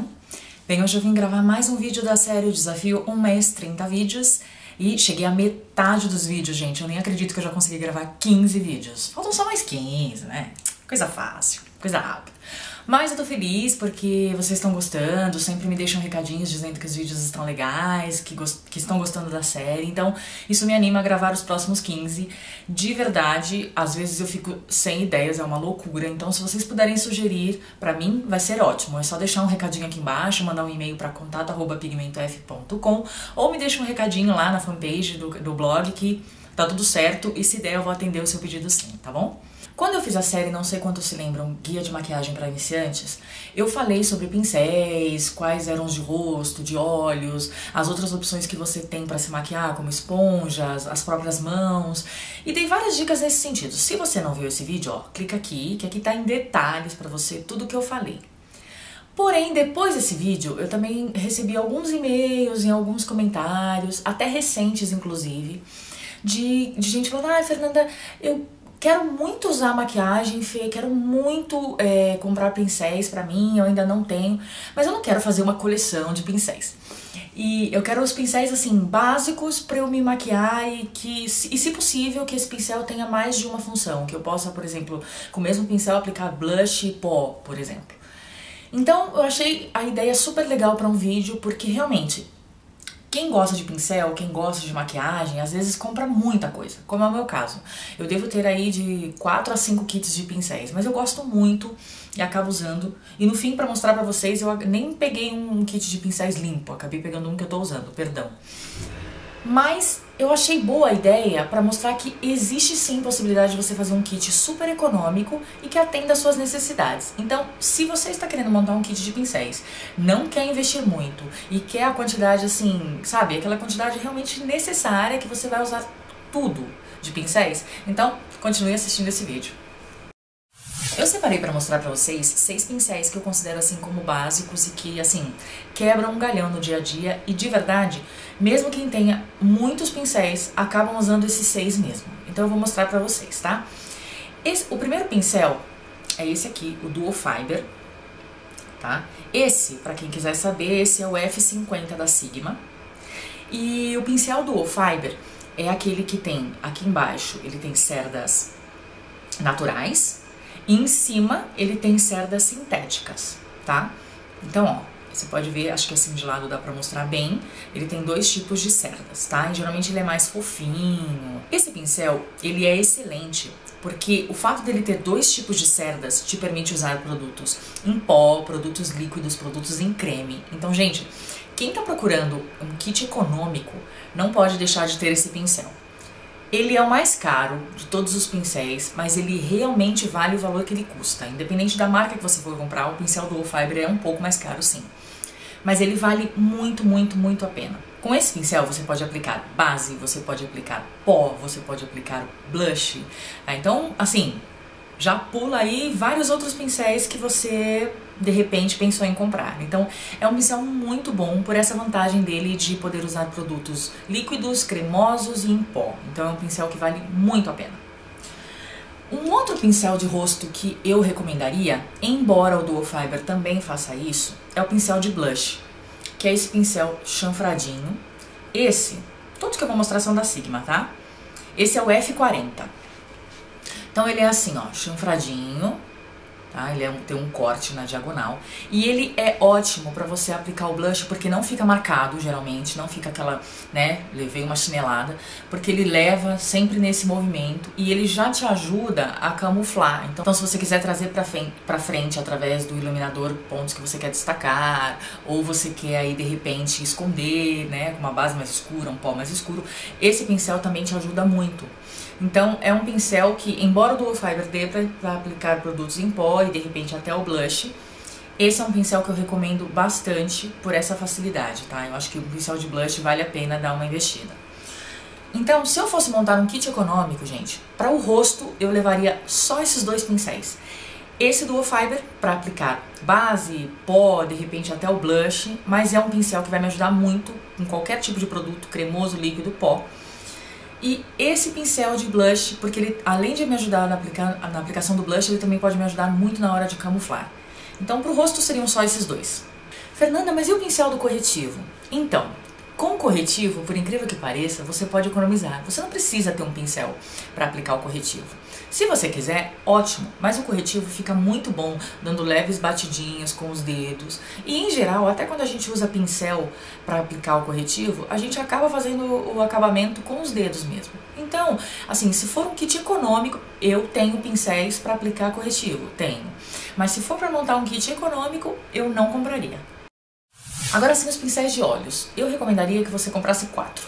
bom? Bem, hoje eu vim gravar mais um vídeo da série O Desafio 1 Mês, 30 vídeos. E cheguei à metade dos vídeos, gente. Eu nem acredito que eu já consegui gravar 15 vídeos. Faltam só mais 15, né? Coisa fácil, coisa rápida. Mas eu tô feliz porque vocês estão gostando, sempre me deixam recadinhos dizendo que os vídeos estão legais, que estão gostando da série. Então, isso me anima a gravar os próximos 15. De verdade, às vezes eu fico sem ideias, é uma loucura. Então, se vocês puderem sugerir, pra mim vai ser ótimo. É só deixar um recadinho aqui embaixo, mandar um e-mail pra contato@pigmentof.com ou me deixa um recadinho lá na fanpage do blog que tá tudo certo e se der eu vou atender o seu pedido sim, tá bom? Quando eu fiz a série, não sei quantos se lembram, Guia de Maquiagem para Iniciantes, eu falei sobre pincéis, quais eram os de rosto, de olhos, as outras opções que você tem para se maquiar, como esponjas, as próprias mãos, e dei várias dicas nesse sentido. Se você não viu esse vídeo, ó, clica aqui, que aqui tá em detalhes para você tudo que eu falei. Porém, depois desse vídeo, eu também recebi alguns e-mails e alguns comentários, até recentes inclusive, de gente falando: ah, Fernanda, eu quero muito usar maquiagem, Fê, quero muito comprar pincéis pra mim, eu ainda não tenho, mas eu não quero fazer uma coleção de pincéis. E eu quero os pincéis, assim, básicos pra eu me maquiar e se possível, que esse pincel tenha mais de uma função, que eu possa, por exemplo, com o mesmo pincel aplicar blush e pó, por exemplo. Então, eu achei a ideia super legal pra um vídeo, porque realmente, quem gosta de pincel, quem gosta de maquiagem, às vezes compra muita coisa, como é o meu caso. Eu devo ter aí de 4 a 5 kits de pincéis, mas eu gosto muito e acabo usando. E no fim, pra mostrar pra vocês, eu nem peguei um kit de pincéis limpo, acabei pegando um que eu tô usando, perdão. Mas eu achei boa a ideia para mostrar que existe sim possibilidade de você fazer um kit super econômico e que atenda às suas necessidades. Então, se você está querendo montar um kit de pincéis, não quer investir muito e quer a quantidade assim, sabe, aquela quantidade realmente necessária que você vai usar tudo de pincéis, então continue assistindo esse vídeo. Eu separei para mostrar para vocês 6 pincéis que eu considero assim como básicos e que assim quebram um galhão no dia a dia e de verdade, mesmo quem tenha muitos pincéis, acabam usando esses 6 mesmo. Então eu vou mostrar para vocês, tá? O primeiro pincel é esse aqui, o Duo Fiber, tá? Esse, para quem quiser saber, esse é o F50 da Sigma. E o pincel Duo Fiber é aquele que tem aqui embaixo, ele tem cerdas naturais. E em cima ele tem cerdas sintéticas, tá? Então, ó, você pode ver, acho que assim de lado dá pra mostrar bem. Ele tem 2 tipos de cerdas, tá? E geralmente ele é mais fofinho. Esse pincel, ele é excelente, porque o fato dele ter 2 tipos de cerdas te permite usar produtos em pó, produtos líquidos, produtos em creme. Então, gente, quem tá procurando um kit econômico não pode deixar de ter esse pincel. Ele é o mais caro de todos os pincéis, mas ele realmente vale o valor que ele custa. Independente da marca que você for comprar, o pincel Duo Fiber é um pouco mais caro, sim. Mas ele vale muito, muito, muito a pena. Com esse pincel você pode aplicar base, você pode aplicar pó, você pode aplicar blush. Então, assim, já pula aí vários outros pincéis que você, de repente, pensou em comprar. Então, é um pincel muito bom por essa vantagem dele de poder usar produtos líquidos, cremosos e em pó. Então, é um pincel que vale muito a pena. Um outro pincel de rosto que eu recomendaria, embora o Duo Fiber também faça isso, é o pincel de blush, que é esse pincel chanfradinho. Esse, todos que eu vou mostrar são da Sigma, tá? Esse é o F40. Então ele é assim, ó, chanfradinho, tá? Ele tem um corte na diagonal. E ele é ótimo pra você aplicar o blush, porque não fica marcado, geralmente. Não fica aquela, né, levei uma chinelada. Porque ele leva sempre nesse movimento. E ele já te ajuda a camuflar. Então se você quiser trazer pra frente através do iluminador pontos que você quer destacar, ou você quer aí de repente esconder, né, com uma base mais escura, um pó mais escuro, esse pincel também te ajuda muito. Então é um pincel que, embora o Duo Fiber dê para aplicar produtos em pó e de repente até o blush, esse é um pincel que eu recomendo bastante por essa facilidade, tá? Eu acho que o pincel de blush vale a pena dar uma investida. Então, se eu fosse montar um kit econômico, gente, para o rosto eu levaria só esses 2 pincéis. Esse Duo Fiber para aplicar base, pó, de repente até o blush, mas é um pincel que vai me ajudar muito em qualquer tipo de produto, cremoso, líquido, pó. E esse pincel de blush, porque ele, além de me ajudar na aplicação do blush, ele também pode me ajudar muito na hora de camuflar. Então pro rosto seriam só esses 2. Fernanda, mas e o pincel do corretivo? Então, com o corretivo, por incrível que pareça, você pode economizar. Você não precisa ter um pincel para aplicar o corretivo. Se você quiser, ótimo, mas o corretivo fica muito bom dando leves batidinhas com os dedos. E em geral, até quando a gente usa pincel para aplicar o corretivo, a gente acaba fazendo o acabamento com os dedos mesmo. Então, assim, se for um kit econômico, eu tenho pincéis para aplicar corretivo, tenho. Mas se for para montar um kit econômico, eu não compraria. Agora sim, os pincéis de olhos. Eu recomendaria que você comprasse 4.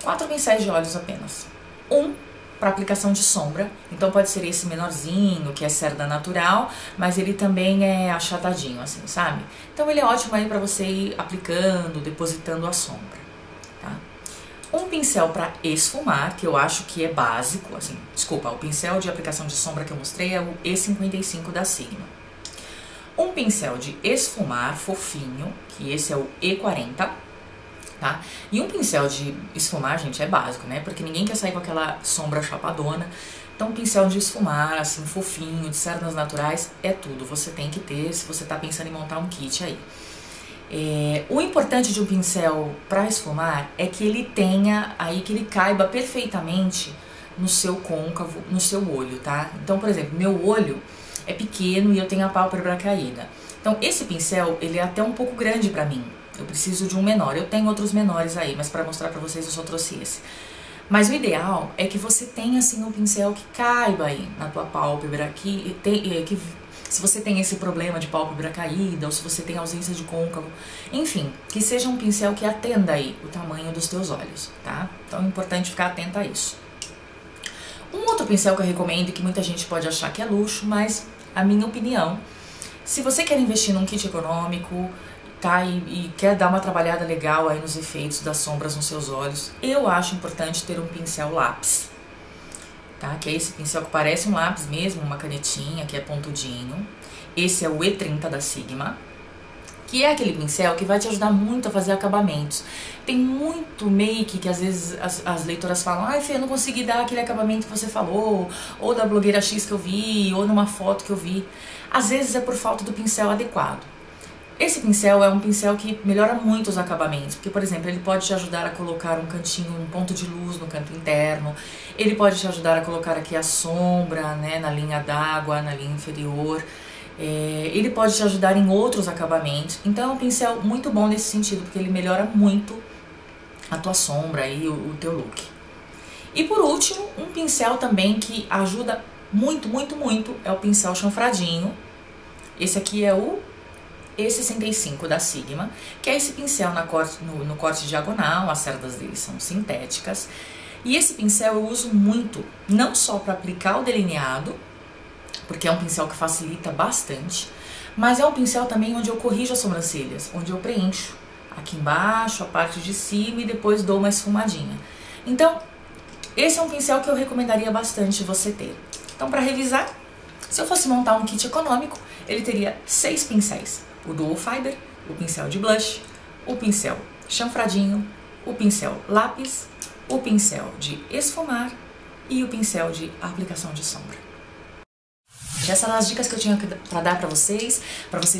4 pincéis de olhos apenas. Um para aplicação de sombra, então pode ser esse menorzinho, que é cerda natural, mas ele também é achatadinho, assim, sabe? Então ele é ótimo aí para você ir aplicando, depositando a sombra, tá? Um pincel para esfumar, que eu acho que é básico, assim, desculpa, o pincel de aplicação de sombra que eu mostrei é o E55 da Sigma. Um pincel de esfumar fofinho, que esse é o E40, tá? E um pincel de esfumar, gente, é básico, né? Porque ninguém quer sair com aquela sombra chapadona. Então, um pincel de esfumar, assim, fofinho, de cerdas naturais, é tudo. Você tem que ter, se você tá pensando em montar um kit aí. O importante de um pincel para esfumar é que ele tenha aí, que ele caiba perfeitamente no seu côncavo, no seu olho, tá? Então, por exemplo, meu olho é pequeno e eu tenho a pálpebra caída. Então, esse pincel, ele é até um pouco grande pra mim. Eu preciso de um menor. Eu tenho outros menores aí, mas pra mostrar pra vocês eu só trouxe esse. Mas o ideal é que você tenha, assim, um pincel que caiba aí na tua pálpebra, que se você tem esse problema de pálpebra caída, ou se você tem ausência de côncavo, enfim, que seja um pincel que atenda aí o tamanho dos teus olhos, tá? Então é importante ficar atenta a isso. Um outro pincel que eu recomendo e que muita gente pode achar que é luxo, mas a minha opinião, se você quer investir num kit econômico, tá, e quer dar uma trabalhada legal aí nos efeitos das sombras nos seus olhos, eu acho importante ter um pincel lápis, tá? Que é esse pincel que parece um lápis mesmo, uma canetinha, que é pontudinho. Esse é o E30 da Sigma, que é aquele pincel que vai te ajudar muito a fazer acabamentos. Tem muito make que às vezes as leitoras falam: ai, Fê, eu não consegui dar aquele acabamento que você falou, ou da blogueira X que eu vi, ou numa foto que eu vi. Às vezes é por falta do pincel adequado. Esse pincel é um pincel que melhora muito os acabamentos, porque, por exemplo, ele pode te ajudar a colocar um cantinho, um ponto de luz no canto interno, ele pode te ajudar a colocar aqui a sombra, né, na linha d'água, na linha inferior, ele pode te ajudar em outros acabamentos. Então é um pincel muito bom nesse sentido, porque ele melhora muito a tua sombra e o teu look. E por último, um pincel também que ajuda muito, muito, muito é o pincel chanfradinho. Esse aqui é o E65 da Sigma, que é esse pincel no corte diagonal, as cerdas dele são sintéticas. E esse pincel eu uso muito, não só para aplicar o delineado, porque é um pincel que facilita bastante, mas é um pincel também onde eu corrijo as sobrancelhas, onde eu preencho aqui embaixo, a parte de cima, e depois dou uma esfumadinha. Então, esse é um pincel que eu recomendaria bastante você ter. Então, para revisar, se eu fosse montar um kit econômico, ele teria 6 pincéis. O Dual Fiber, o pincel de blush, o pincel chanfradinho, o pincel lápis, o pincel de esfumar e o pincel de aplicação de sombra. Essas são as dicas que eu tinha para dar para vocês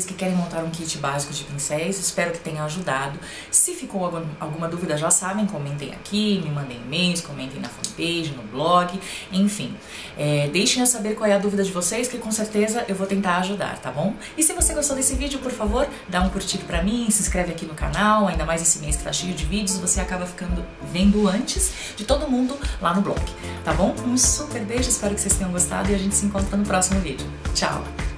que querem montar um kit básico de pincéis. Espero que tenha ajudado. Se ficou alguma dúvida, já sabem, comentem aqui, me mandem e-mails, comentem na fanpage, no blog, enfim. Deixem eu saber qual é a dúvida de vocês, que com certeza eu vou tentar ajudar, tá bom? E se você gostou desse vídeo, por favor, dá um curtir pra mim, se inscreve aqui no canal, ainda mais esse mês que tá cheio de vídeos, você acaba vendo antes de todo mundo lá no blog, tá bom? Um super beijo, espero que vocês tenham gostado e a gente se encontra no próximo vídeo. Tchau!